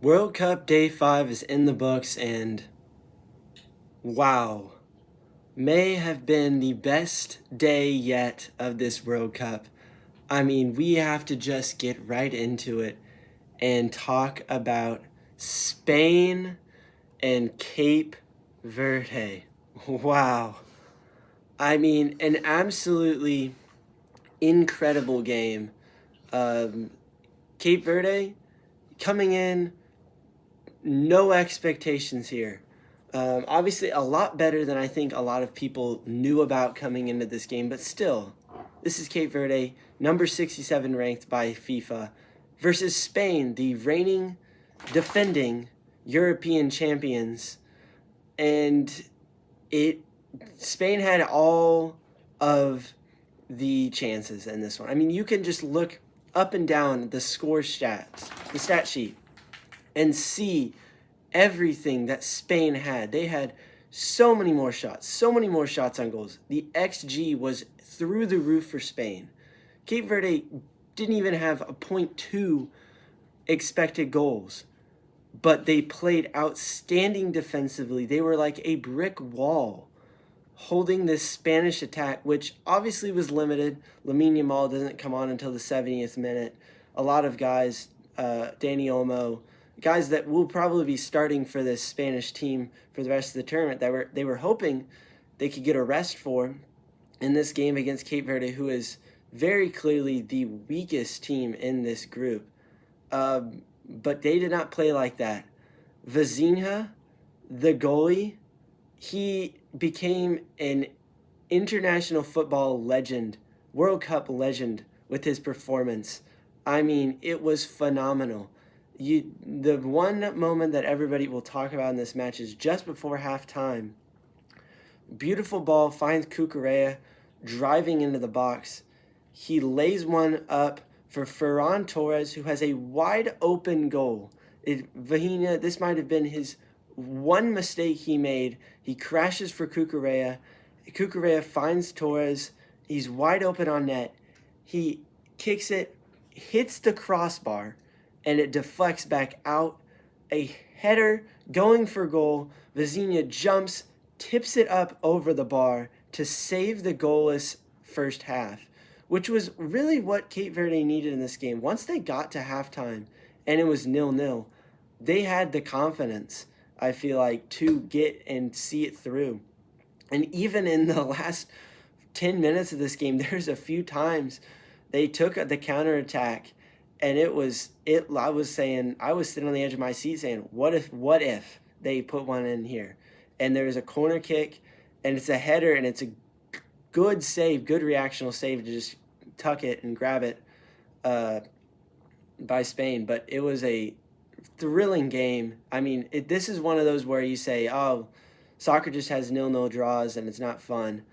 World Cup Day 5 is in the books, and wow, may have been the best day yet of this World Cup. I mean, we have to just get right into it and talk about Spain and Cape Verde. Wow. I mean, an absolutely incredible game. Um, Cape Verde coming in, no expectations here. Obviously, a lot better than I think a lot of people knew about coming into this game, but still, this is Cape Verde, number 67 ranked by FIFA, versus Spain, the reigning, defending European champions. And it Spain had all of the chances in this one. I mean, you can just look up and down the score stats, the stat sheet, and see everything that Spain had. They had so many more shots on goals. The XG was through the roof for Spain. Cape Verde didn't even have a .2 expected goals, but they played outstanding defensively. They were like a brick wall holding this Spanish attack, which obviously was limited. Lamine Yamal doesn't come on until the 70th minute. A lot of guys, Dani Olmo, guys that will probably be starting for this Spanish team for the rest of the tournament, that they were hoping they could get a rest for in this game against Cape Verde, who is very clearly the weakest team in this group. But they did not play like that. Vizinha, the goalie, he became an international football legend, World Cup legend with his performance. I mean, it was phenomenal. The one moment that everybody will talk about in this match is just before halftime. Beautiful ball finds Cucurella driving into the box. He lays one up for Ferran Torres, who has a wide open goal. Vahina, this might have been his one mistake he made. He crashes for Cucurella. Cucurella finds Torres. He's wide open on net. He kicks it, hits the crossbar, and it deflects back out. A header going for goal. Vizinha jumps, tips it up over the bar to save the goalless first half, which was really what Cape Verde needed in this game. Once they got to halftime and it was 0-0, they had the confidence, I feel like, to get and see it through. And even in the last 10 minutes of this game, there's a few times they took the counterattack, and I was sitting on the edge of my seat saying, what if they put one in here? And there's a corner kick, and it's a header, and it's a good save, good reactional save to just tuck it and grab it by Spain. But it was a thrilling game. I mean, this is one of those where you say, oh, soccer just has 0-0 draws and it's not fun.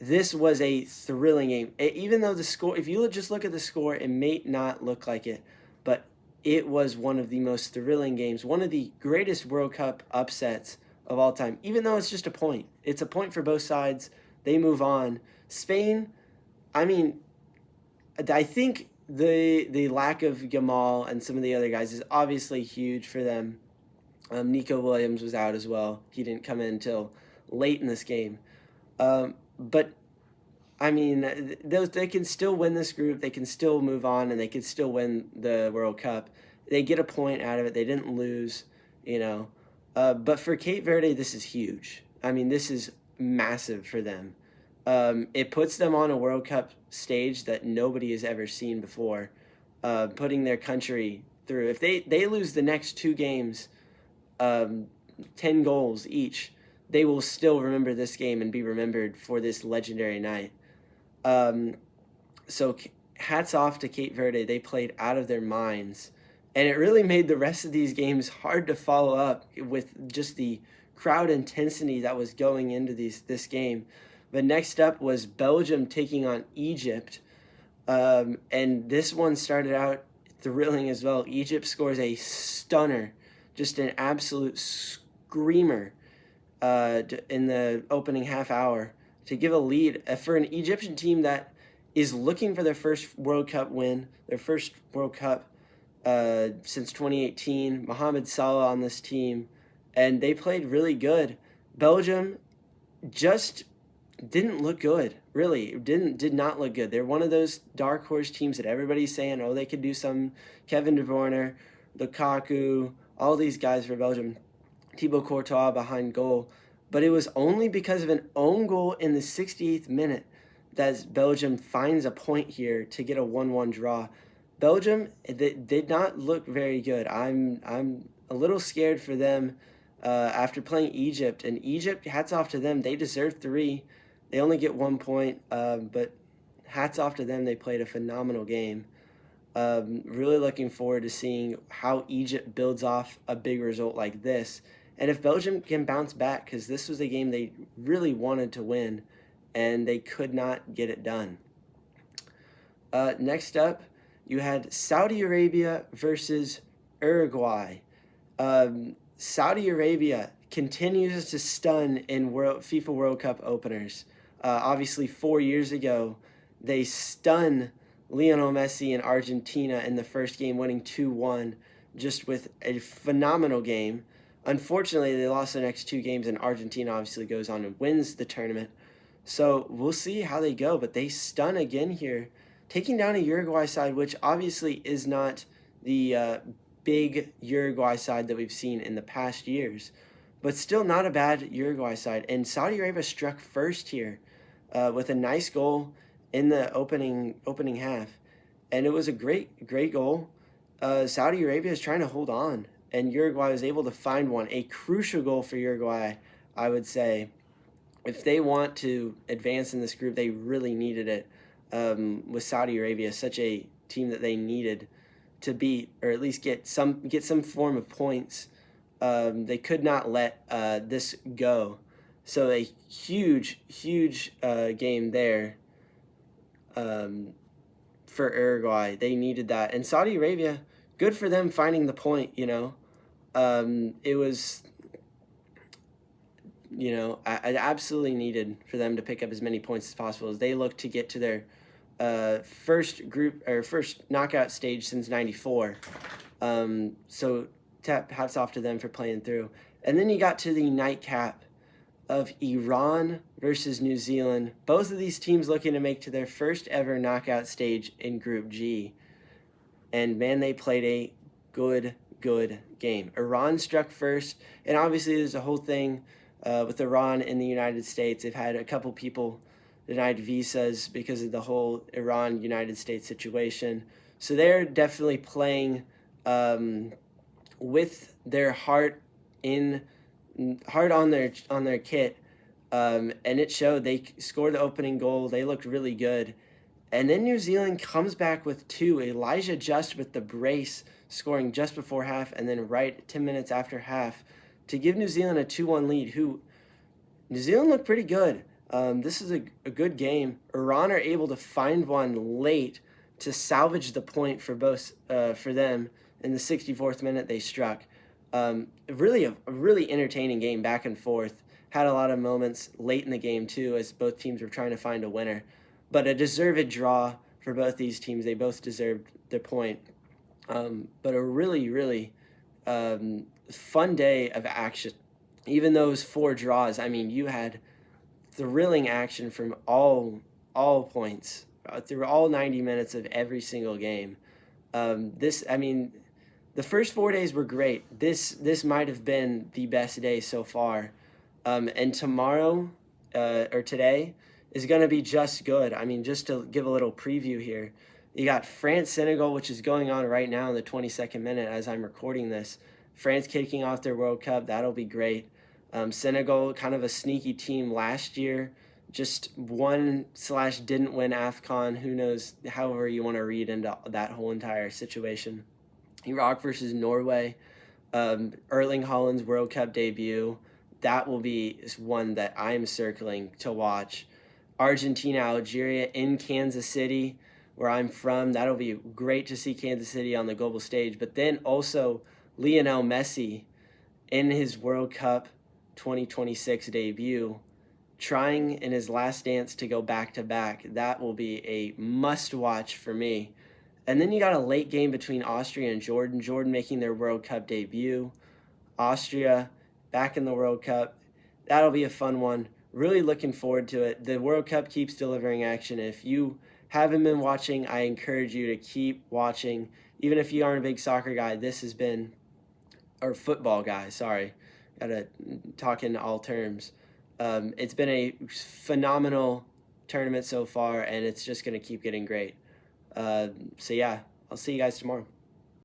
This was a thrilling game. Even though the score, if you just look at the score, it may not look like it, but it was one of the most thrilling games, one of the greatest World Cup upsets of all time, even though it's just a point. It's a point for both sides. They move on. Spain, I mean, I think the lack of Yamal and some of the other guys is obviously huge for them. Nico Williams was out as well. He didn't come in until late in this game. But, I mean, they can still win this group. They can still move on, and they can still win the World Cup. They get a point out of it. They didn't lose, you know. But for Cape Verde, this is huge. I mean, this is massive for them. It puts them on a World Cup stage that nobody has ever seen before, putting their country through. If they lose the next two games, 10 goals each, they will still remember this game and be remembered for this legendary night. So hats off to Cape Verde. They played out of their minds. And it really made the rest of these games hard to follow up with just the crowd intensity that was going into this game. But next up was Belgium taking on Egypt. And this one started out thrilling as well. Egypt scores a stunner, just an absolute screamer in the opening half hour to give a lead for an Egyptian team that is looking for their first World Cup win, their first World Cup since 2018. Mohamed Salah on this team, and they played really good. Belgium just didn't look good. Really, did not look good. They're one of those dark horse teams that everybody's saying, oh, they could do some. Kevin De Bruyne, Lukaku, all these guys for Belgium. Thibaut Courtois behind goal. But it was only because of an own goal in the 68th minute that Belgium finds a point here to get a 1-1 draw. Belgium did not look very good. I'm a little scared for them after playing Egypt. And Egypt, hats off to them. They deserve 3. They only get 1 point, but hats off to them. They played a phenomenal game. Really looking forward to seeing how Egypt builds off a big result like this. And if Belgium can bounce back, because this was a game they really wanted to win, and they could not get it done. Next up, you had Saudi Arabia versus Uruguay. Saudi Arabia continues to stun in FIFA World Cup openers. Obviously, 4 years ago, they stunned Lionel Messi in Argentina in the first game, winning 2-1, just with a phenomenal game. Unfortunately, they lost the next 2 games, and Argentina obviously goes on and wins the tournament. So we'll see how they go, but they stun again here, taking down a Uruguay side, which obviously is not the big Uruguay side that we've seen in the past years, but still not a bad Uruguay side. And Saudi Arabia struck first here with a nice goal in the opening half, and it was a great goal. Saudi Arabia is trying to hold on, and Uruguay was able to find one. A crucial goal for Uruguay, I would say. If they want to advance in this group, they really needed it. With Saudi Arabia, such a team that they needed to beat, or at least get some form of points. They could not let this go. So a huge game there for Uruguay. They needed that. And Saudi Arabia, good for them finding the point, It was, I absolutely needed for them to pick up as many points as possible as they look to get to their first knockout stage since '94. So hats off to them for playing through. And then you got to the nightcap of Iran versus New Zealand. Both of these teams looking to make to their first ever knockout stage in Group G. And man, they played a good game. Iran struck first, and obviously there's a whole thing with Iran in the United States. They've had a couple people denied visas because of the whole Iran-United States situation. So they're definitely playing with their heart on their kit, and it showed. They scored the opening goal. They looked really good. And then New Zealand comes back with 2. Elijah Just with the brace, scoring just before half, and then right 10 minutes after half to give New Zealand a 2-1 lead. New Zealand looked pretty good. This is a good game. Iran are able to find one late to salvage the point for them. In the 64th minute, they struck. Really a really entertaining game, back and forth. Had a lot of moments late in the game too, as both teams were trying to find a winner. But a deserved draw for both these teams. They both deserved their point. But a really fun day of action. Even those 4 draws, you had thrilling action from all points through all 90 minutes of every single game. The first 4 days were great. This might have been the best day so far. And tomorrow, or today, is going to be just good. Just to give a little preview here, you got France-Senegal, which is going on right now in the 22nd minute as I'm recording this. France kicking off their World Cup. That'll be great. Senegal, kind of a sneaky team last year, just won/didn't win AFCON. Who knows, however you want to read into that whole entire situation. Iraq versus Norway, Erling Haaland's World Cup debut. That will be one that I'm circling to watch. Argentina, Algeria in Kansas City, where I'm from. That'll be great to see Kansas City on the global stage. But then also Lionel Messi in his World Cup 2026 debut, trying in his last dance to go back-to-back. That will be a must-watch for me, And then you got a late game between Austria and Jordan. Jordan making their World Cup debut. Austria back in the World Cup. That'll be a fun one. Really looking forward to it. The World Cup keeps delivering action. If you haven't been watching, I encourage you to keep watching. Even if you aren't a big soccer guy, this has been, or football guy, sorry. Gotta talk in all terms. It's been a phenomenal tournament so far, and it's just going to keep getting great. So, yeah, I'll see you guys tomorrow.